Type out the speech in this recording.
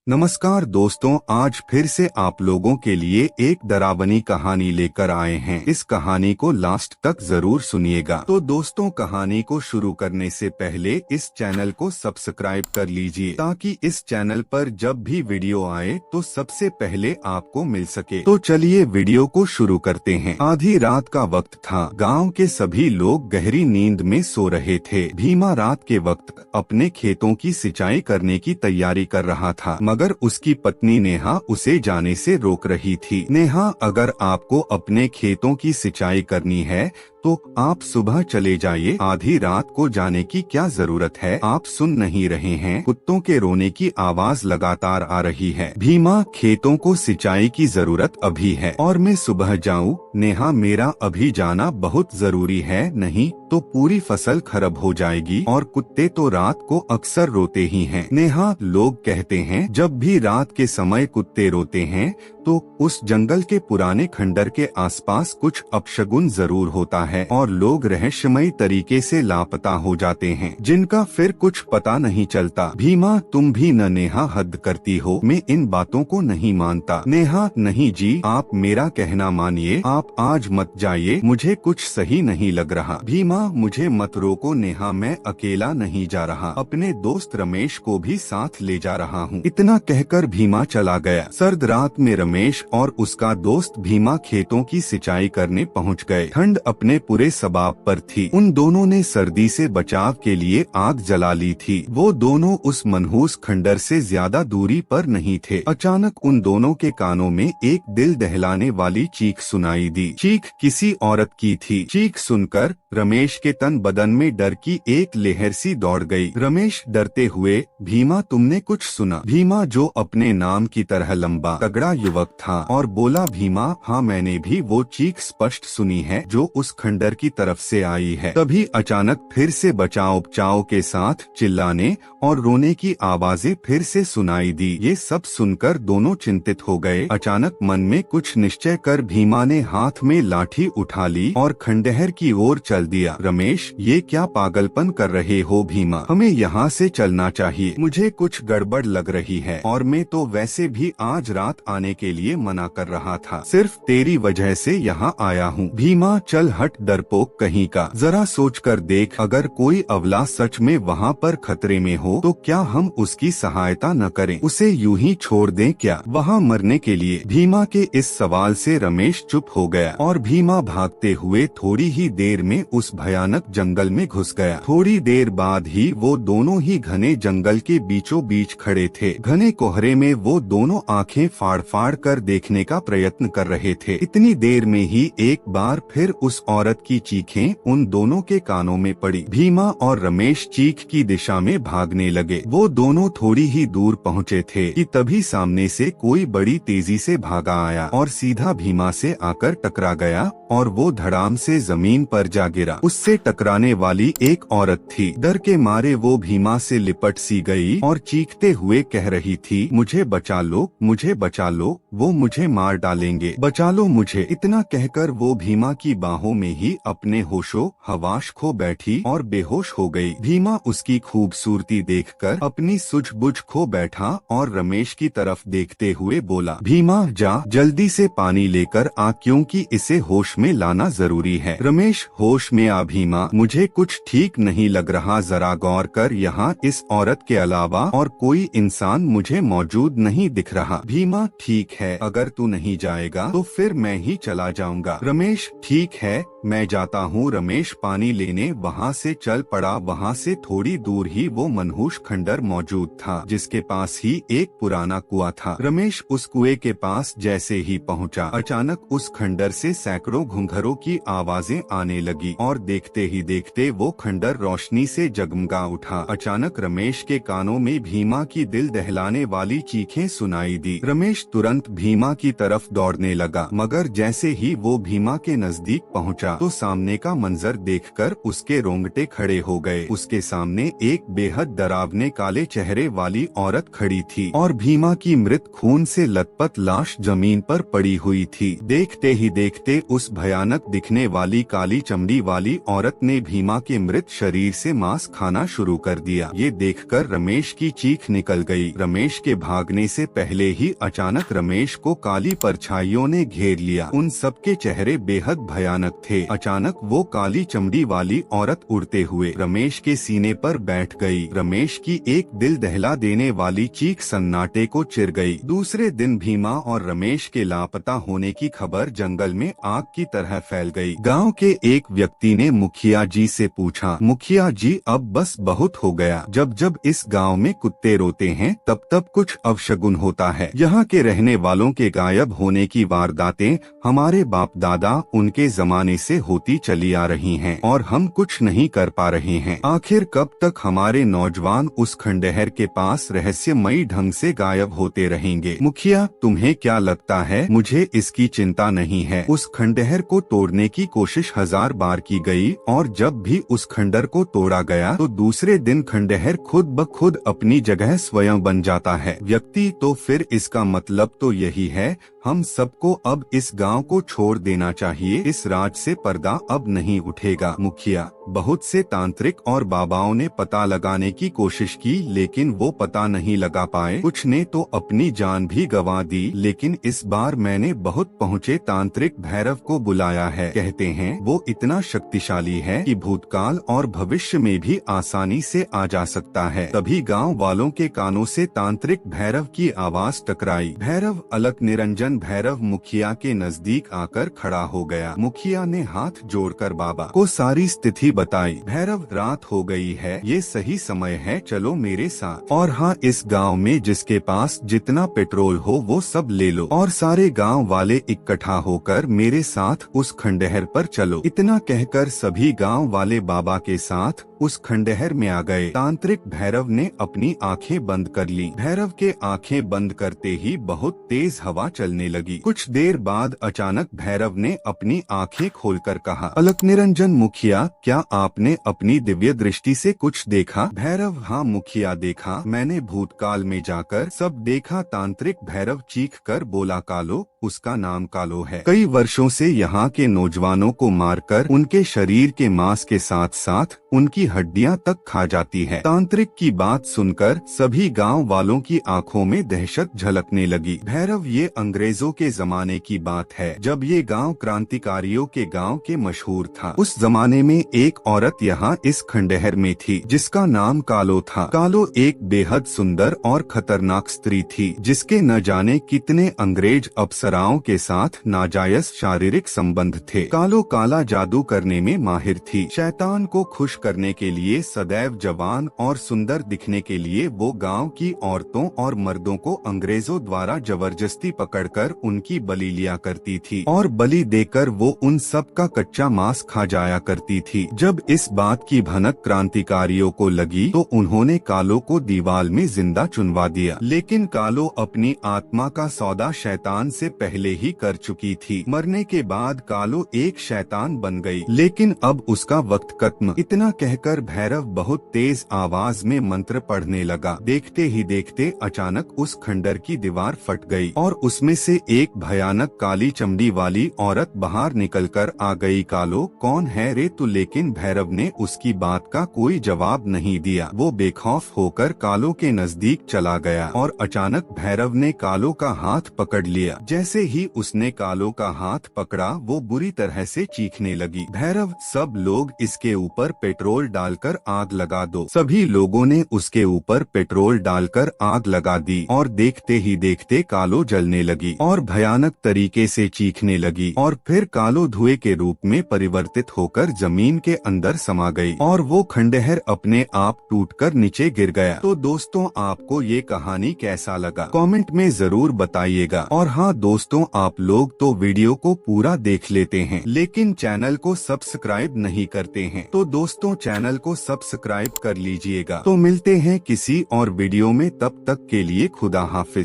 नमस्कार दोस्तों, आज फिर से आप लोगों के लिए एक डरावनी कहानी लेकर आए हैं। इस कहानी को लास्ट तक जरूर सुनिएगा। तो दोस्तों, कहानी को शुरू करने से पहले इस चैनल को सब्सक्राइब कर लीजिए ताकि इस चैनल पर जब भी वीडियो आए तो सबसे पहले आपको मिल सके। तो चलिए वीडियो को शुरू करते हैं। आधी रात का वक्त था। गाँव के सभी लोग गहरी नींद में सो रहे थे। भीमा रात के वक्त अपने खेतों की सिंचाई करने की तैयारी कर रहा था, मगर उसकी पत्नी नेहा उसे जाने से रोक रही थी। नेहा, अगर आपको अपने खेतों की सिंचाई करनी है तो आप सुबह चले जाइए, आधी रात को जाने की क्या जरूरत है। आप सुन नहीं रहे हैं? कुत्तों के रोने की आवाज लगातार आ रही है। भीमा, खेतों को सिंचाई की जरूरत अभी है और मैं सुबह जाऊं? नेहा, मेरा अभी जाना बहुत जरूरी है, नहीं तो पूरी फसल खराब हो जाएगी और कुत्ते तो रात को अक्सर रोते ही हैं। नेहा, लोग कहते हैं जब भी रात के समय कुत्ते रोते हैं तो उस जंगल के पुराने खंडर के आसपास कुछ अपशगुन जरूर होता है और लोग रहस्यमयी तरीके से लापता हो जाते हैं, जिनका फिर कुछ पता नहीं चलता। भीमा, तुम भी न नेहा, हद करती हो, मैं इन बातों को नहीं मानता। नेहा, नहीं जी, आप मेरा कहना मानिए, आप आज मत जाइए, मुझे कुछ सही नहीं लग रहा। भीमा, मुझे मत रोको नेहा, मैं अकेला नहीं जा रहा, अपने दोस्त रमेश को भी साथ ले जा रहा हूँ। इतना कहकर भीमा चला गया। सर्द रात में रमेश और उसका दोस्त भीमा खेतों की सिंचाई करने पहुंच गए। ठंड अपने पूरे सबाब पर थी। उन दोनों ने सर्दी से बचाव के लिए आग जला ली थी। वो दोनों उस मनहूस खंडर से ज्यादा दूरी पर नहीं थे। अचानक उन दोनों के कानों में एक दिल दहलाने वाली चीख सुनाई दी। चीख किसी औरत की थी। चीख सुनकर रमेश के तन बदन में डर की एक लहर सी दौड़ गई। रमेश डरते हुए, भीमा, तुमने कुछ सुना? भीमा, जो अपने नाम की तरह लंबा तगड़ा युवक था, और बोला, भीमा, हाँ, मैंने भी वो चीख स्पष्ट सुनी है जो उस खंडर की तरफ से आई है। तभी अचानक फिर से बचाओ बचाओ के साथ चिल्लाने और रोने की आवाजें फिर से सुनाई दी। ये सब सुनकर दोनों चिंतित हो गए। अचानक मन में कुछ निश्चय कर भीमा ने हाथ में लाठी उठा ली और खंडहर की ओर चल दिया। रमेश, ये क्या पागलपन कर रहे हो भीमा? हमें यहाँ से चलना चाहिए, मुझे कुछ गड़बड़ लग रही है और मैं तो वैसे भी आज रात आने के लिए मना कर रहा था, सिर्फ तेरी वजह से यहाँ आया हूँ। भीमा, चल हट डरपोक कहीं का, जरा सोच कर देख, अगर कोई अवला सच में वहाँ पर खतरे में हो तो क्या हम उसकी सहायता न करें? उसे यूं ही छोड़ दें क्या, वहाँ मरने के लिए? भीमा के इस सवाल से रमेश चुप हो गया और भीमा भागते हुए थोड़ी ही देर में उस भयानक जंगल में घुस गया। थोड़ी देर बाद ही वो दोनों ही घने जंगल के बीचों बीच खड़े थे। घने कोहरे में वो दोनों आंखें फाड़ फाड़ कर देखने का प्रयत्न कर रहे थे। इतनी देर में ही एक बार फिर उस औरत की चीखें उन दोनों के कानों में पड़ी। भीमा और रमेश चीख की दिशा में भागने लगे। वो दोनों थोड़ी ही दूर पहुँचे थे कि तभी सामने से कोई बड़ी तेजी से भागा आया और सीधा भीमा से आकर टकरा गया और वो धड़ाम से जमीन पर जा गिरा। उससे टकराने वाली एक औरत थी। डर के मारे वो भीमा से लिपट सी गई और चीखते हुए कह रही थी, मुझे बचा लो, मुझे बचा लो, वो मुझे मार डालेंगे, बचा लो मुझे। इतना कहकर वो भीमा की बाहों में ही अपने होशो हवास खो बैठी और बेहोश हो गई। भीमा उसकी खूबसूरती देखकर अपनी सूझबूझ खो बैठा और रमेश की तरफ देखते हुए बोला, भीमा, जा जल्दी से पानी लेकर आ, क्योंकि इसे होश में लाना जरूरी है। रमेश, होश में आ भीमा, मुझे कुछ ठीक नहीं लग रहा, जरा गौर कर, यहाँ इस औरत के अलावा और कोई इंसान मुझे मौजूद नहीं दिख रहा। भीमा, ठीक है, अगर तू नहीं जाएगा तो फिर मैं ही चला जाऊंगा। रमेश, ठीक है, मैं जाता हूँ। रमेश पानी लेने वहाँ से चल पड़ा। वहाँ से थोड़ी दूर ही वो मनहूस खंडर मौजूद था, जिसके पास ही एक पुराना कुआं था। रमेश उस कुएं के पास जैसे ही पहुँचा, अचानक उस खंडर से सैकड़ों घुंघरों की आवाजें आने लगी और देखते ही देखते वो खंडर रोशनी से जगमगा उठा। अचानक रमेश के कानों में भीमा की दिल दहलाने वाली चीखें सुनाई दी। रमेश तुरंत भीमा की तरफ दौड़ने लगा, मगर जैसे ही वो भीमा के नजदीक पहुंचा तो सामने का मंजर देखकर उसके रोंगटे खड़े हो गए। उसके सामने एक बेहद डरावने काले चेहरे वाली औरत खड़ी थी और भीमा की मृत खून से लथपथ लाश जमीन पर पड़ी हुई थी। देखते ही देखते उस भयानक दिखने वाली काली चमड़ी वाली औरत ने भीमा के मृत शरीर से मांस खाना शुरू कर दिया। ये देखकर रमेश की चीख निकल गई। रमेश के भागने से पहले ही अचानक रमेश को काली परछाइयों ने घेर लिया। उन सबके चेहरे बेहद भयानक थे। अचानक वो काली चमड़ी वाली औरत उड़ते हुए रमेश के सीने पर बैठ गई। रमेश की एक दिल दहला देने वाली चीख सन्नाटे को चिर गई। दूसरे दिन भीमा और रमेश के लापता होने की खबर जंगल में आग की तरह फैल गई। गांव के एक व्यक्ति ने मुखिया जी से पूछा, मुखिया जी अब बस बहुत हो गया। जब जब इस गांव में कुत्ते रोते हैं तब तब कुछ अवशगुन होता है। यहाँ के रहने वालों के गायब होने की वारदातें हमारे बाप दादा उनके जमाने से होती चली आ रही हैं और हम कुछ नहीं कर पा रहे हैं। आखिर कब तक हमारे नौजवान उस खंडहर के पास रहस्यमयी ढंग से गायब होते रहेंगे? मुखिया, तुम्हें क्या लगता है? मुझे इसकी चिंता नहीं है। उस खंडहर को तोड़ने की कोशिश 1000 बार की गई और जब भी उस खंडहर को तोड़ा गया तो दूसरे दिन खंडहर खुद ब खुद अपनी जगह स्वयं बन जाता है। व्यक्ति, तो फिर इसका मतलब तो यही है हम सबको अब इस गांव को छोड़ देना चाहिए। इस राज से पर्दा अब नहीं उठेगा। मुखिया, बहुत से तांत्रिक और बाबाओं ने पता लगाने की कोशिश की लेकिन वो पता नहीं लगा पाए। कुछ ने तो अपनी जान भी गंवा दी, लेकिन इस बार मैंने बहुत पहुँचे तांत्रिक भैरव को बुलाया है। कहते हैं वो इतना शक्तिशाली है कि भूतकाल और भविष्य में भी आसानी से आ जा सकता है। तभी गाँव वालों के कानों से तांत्रिक भैरव की आवाज टकराई। भैरव अलक निरंजन भैरव मुखिया के नजदीक आकर खड़ा हो गया। मुखिया ने हाथ जोड़कर बाबा को सारी स्थिति बताई। भैरव, रात हो गई है, ये सही समय है, चलो मेरे साथ। और हाँ, इस गांव में जिसके पास जितना पेट्रोल हो वो सब ले लो और सारे गांव वाले इकट्ठा होकर मेरे साथ उस खंडहर पर चलो। इतना कहकर सभी गांव वाले बाबा के साथ उस खंडहर में आ गए। तांत्रिक भैरव ने अपनी आंखें बंद कर ली। भैरव के आंखें बंद करते ही बहुत तेज हवा चलने लगी। कुछ देर बाद अचानक भैरव ने अपनी आंखें खोलकर कहा, अलक निरंजन मुखिया, क्या आपने अपनी दिव्य दृष्टि से कुछ देखा? भैरव, हाँ मुखिया, देखा। मैंने भूतकाल में जाकर सब देखा। तांत्रिक भैरव चीख कर बोला, कालो, उसका नाम कालो है। कई वर्षों से यहाँ के नौजवानों को मारकर उनके शरीर के मांस के साथ साथ उनकी हड्डियां तक खा जाती है। तांत्रिक की बात सुनकर सभी गांव वालों की आंखों में दहशत झलकने लगी। भैरव, ये अंग्रेजों के जमाने की बात है जब ये गांव क्रांतिकारियों के गांव के मशहूर था। उस जमाने में एक औरत यहाँ इस खंडहर में थी जिसका नाम कालो था। कालो एक बेहद सुंदर और खतरनाक स्त्री थी जिसके न जाने कितने अंग्रेज अप्सराओं के साथ नाजायज शारीरिक संबंध थे। कालो काला जादू करने में माहिर थी। शैतान को खुश करने के लिए सदैव जवान और सुंदर दिखने के लिए वो गांव की औरतों और मर्दों को अंग्रेजों द्वारा जबरदस्ती पकड़कर उनकी बलि लिया करती थी और बलि देकर वो उन सब का कच्चा मांस खा जाया करती थी। जब इस बात की भनक क्रांतिकारियों को लगी तो उन्होंने कालो को दीवार में जिंदा चुनवा दिया। लेकिन कालो अपनी आत्मा का सौदा शैतान से पहले ही कर चुकी थी। मरने के बाद कालो एक शैतान बन गई, लेकिन अब उसका वक्त खत्म। इतना कहकर भैरव बहुत तेज आवाज में मंत्र पढ़ने लगा। देखते ही देखते अचानक उस खंडहर की दीवार फट गई और उसमें से एक भयानक काली चमड़ी वाली औरत बाहर निकलकर आ गई। कालो, कौन है रे तू? लेकिन भैरव ने उसकी बात का कोई जवाब नहीं दिया। वो बेखौफ होकर कालो के नजदीक चला गया और अचानक भैरव ने कालो का हाथ पकड़ लिया। जैसे ही उसने कालो का हाथ पकड़ा वो बुरी तरह से चीखने लगी। भैरव, सब लोग इसके ऊपर पेट्रोल डालकर आग लगा दो। सभी लोगों ने उसके ऊपर पेट्रोल डालकर आग लगा दी और देखते ही देखते कालो जलने लगी और भयानक तरीके से चीखने लगी और फिर कालो धुएं के रूप में परिवर्तित होकर जमीन के अंदर समा गई और वो खंडहर अपने आप टूटकर नीचे गिर गया। तो दोस्तों, आपको ये कहानी कैसा लगा कमेंट में जरूर बताइएगा। और हाँ दोस्तों, आप लोग तो वीडियो को पूरा देख लेते हैं लेकिन चैनल को सब्सक्राइब नहीं करते हैं, तो दोस्तों चैनल को सब्सक्राइब कर लीजिएगा। तो मिलते हैं किसी और वीडियो में, तब तक के लिए खुदा हाफिज।